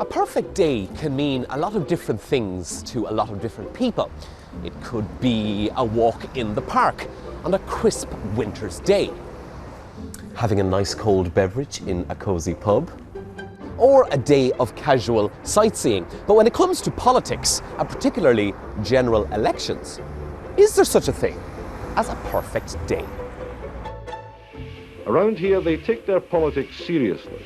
A perfect day can mean a lot of different things to a lot of different people. It could be a walk in the park on a crisp winter's day, having a nice cold beverage in a cosy pub, or a day of casual sightseeing. But when it comes to politics, and particularly general elections, is there such a thing as a perfect day? Around here, they take their politics seriously.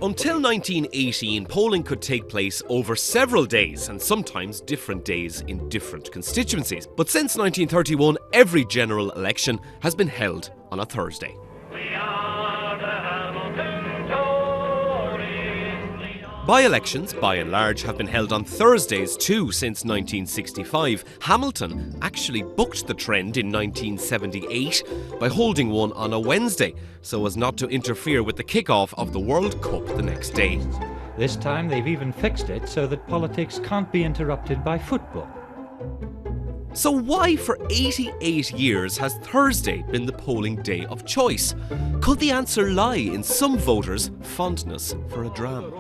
Until 1918, polling could take place over several days and sometimes different days in different constituencies. But since 1931, every general election has been held on a Thursday. By-elections, by and large, have been held on Thursdays too since 1965. Hamilton actually bucked the trend in 1978 by holding one on a Wednesday, so as not to interfere with the kick-off of the World Cup the next day. This time they've even fixed it so that politics can't be interrupted by football. So why for 88 years has Thursday been the polling day of choice? Could the answer lie in some voters' fondness for a dram?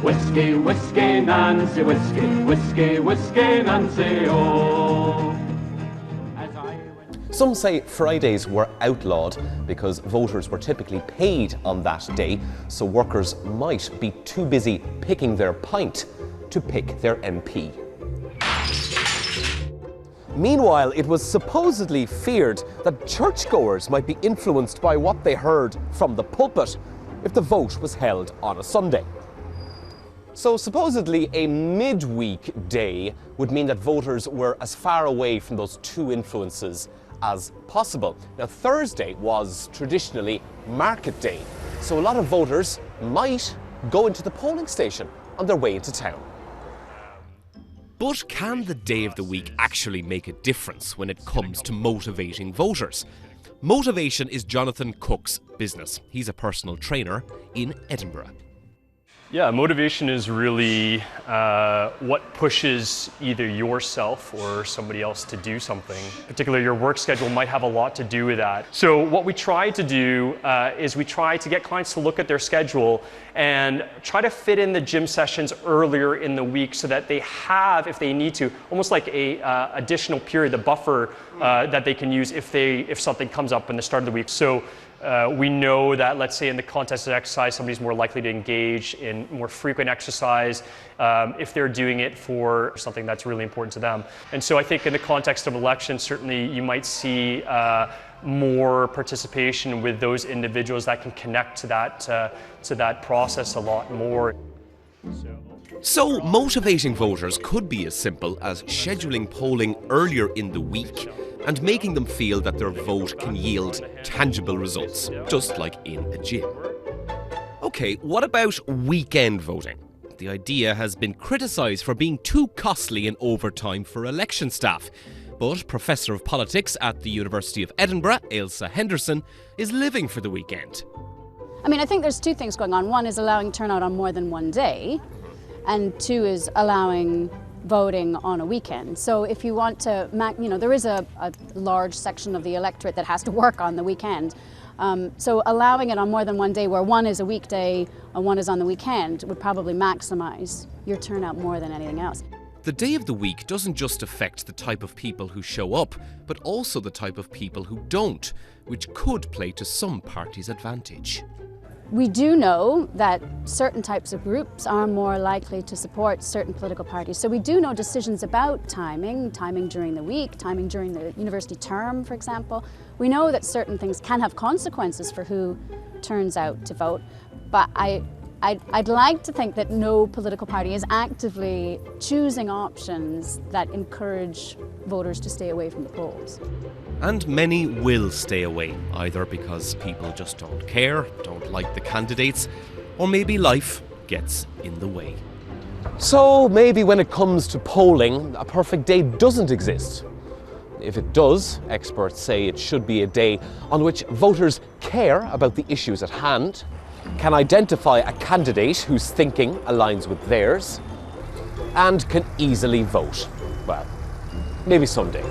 Whiskey, whiskey, Nancy, whiskey, whiskey, whiskey, Nancy, oh. Some say Fridays were outlawed because voters were typically paid on that day, so workers might be too busy picking their pint to pick their MP. Meanwhile, it was supposedly feared that churchgoers might be influenced by what they heard from the pulpit if the vote was held on a Sunday. So supposedly a midweek day would mean that voters were as far away from those two influences as possible. Now, Thursday was traditionally market day, so a lot of voters might go into the polling station on their way into town. But can the day of the week actually make a difference when it comes to motivating voters? Motivation is Jonathan Cook's business. He's a personal trainer in Edinburgh. Yeah, motivation is really what pushes either yourself or somebody else to do something. Particularly your work schedule might have a lot to do with that. So what we try to do is we try to get clients to look at their schedule and try to fit in the gym sessions earlier in the week so that they have, if they need to, almost like a additional period, a buffer that they can use if something comes up in the start of the week. So we know that, let's say in the context of exercise, somebody's more likely to engage in more frequent exercise if they're doing it for something that's really important to them. And so I think in the context of elections, certainly you might see more participation with those individuals that can connect to that process a lot more. So motivating voters could be as simple as scheduling polling earlier in the week and making them feel that their vote can yield tangible results, just like in a gym. Okay, what about weekend voting? The idea has been criticised for being too costly in overtime for election staff. But Professor of Politics at the University of Edinburgh, Ailsa Henderson, is living for the weekend. I mean, I think there's two things going on. One is allowing turnout on more than one day, and two is allowing voting on a weekend. So if you want to, there is a large section of the electorate that has to work on the weekend. So allowing it on more than one day, where one is a weekday and one is on the weekend, would probably maximize your turnout more than anything else. The day of the week doesn't just affect the type of people who show up, but also the type of people who don't, which could play to some parties' advantage. We do know that certain types of groups are more likely to support certain political parties. So we do know decisions about timing during the week, timing during the university term, for example. We know that certain things can have consequences for who turns out to vote, but I'd like to think that no political party is actively choosing options that encourage voters to stay away from the polls. And many will stay away, either because people just don't care, don't like the candidates, or maybe life gets in the way. So maybe when it comes to polling, a perfect day doesn't exist. If it does, experts say it should be a day on which voters care about the issues at hand, can identify a candidate whose thinking aligns with theirs, and can easily vote. Well, maybe someday.